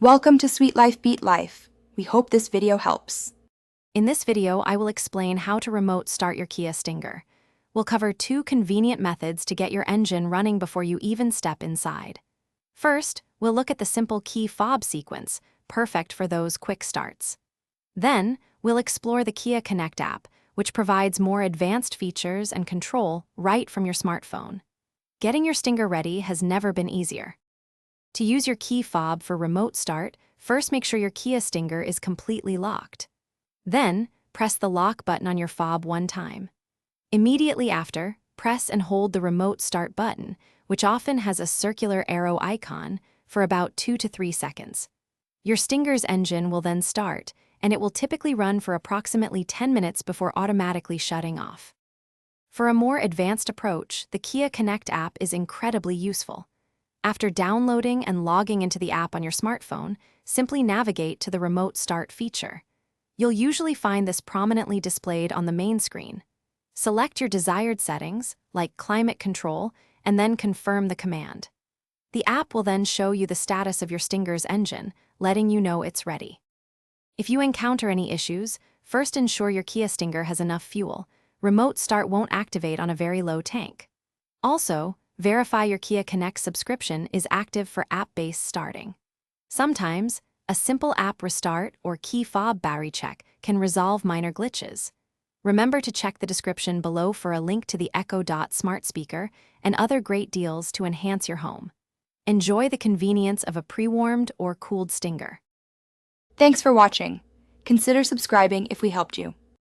Welcome to Sweet Life Beat Life. We hope this video helps. In this video, I will explain how to remote start your Kia Stinger. We'll cover 2 convenient methods to get your engine running before you even step inside. First, we'll look at the simple key fob sequence, perfect for those quick starts. Then, we'll explore the Kia Connect app, which provides more advanced features and control right from your smartphone. Getting your Stinger ready has never been easier. To use your key fob for remote start, first make sure your Kia Stinger is completely locked. Then, press the lock button on your fob one time. Immediately after, press and hold the remote start button, which often has a circular arrow icon, for about 2 to 3 seconds. Your Stinger's engine will then start, and it will typically run for approximately 10 minutes before automatically shutting off. For a more advanced approach, the Kia Connect app is incredibly useful. After downloading and logging into the app on your smartphone, simply navigate to the Remote Start feature. You'll usually find this prominently displayed on the main screen. Select your desired settings, like climate control, and then confirm the command. The app will then show you the status of your Stinger's engine, letting you know it's ready. If you encounter any issues, first ensure your Kia Stinger has enough fuel. Remote Start won't activate on a very low tank. Also, verify your Kia Connect subscription is active for app-based starting. Sometimes, a simple app restart or key fob battery check can resolve minor glitches. Remember to check the description below for a link to the Echo Dot smart speaker and other great deals to enhance your home. Enjoy the convenience of a pre-warmed or cooled Stinger. Thanks for watching. Consider subscribing if we helped you.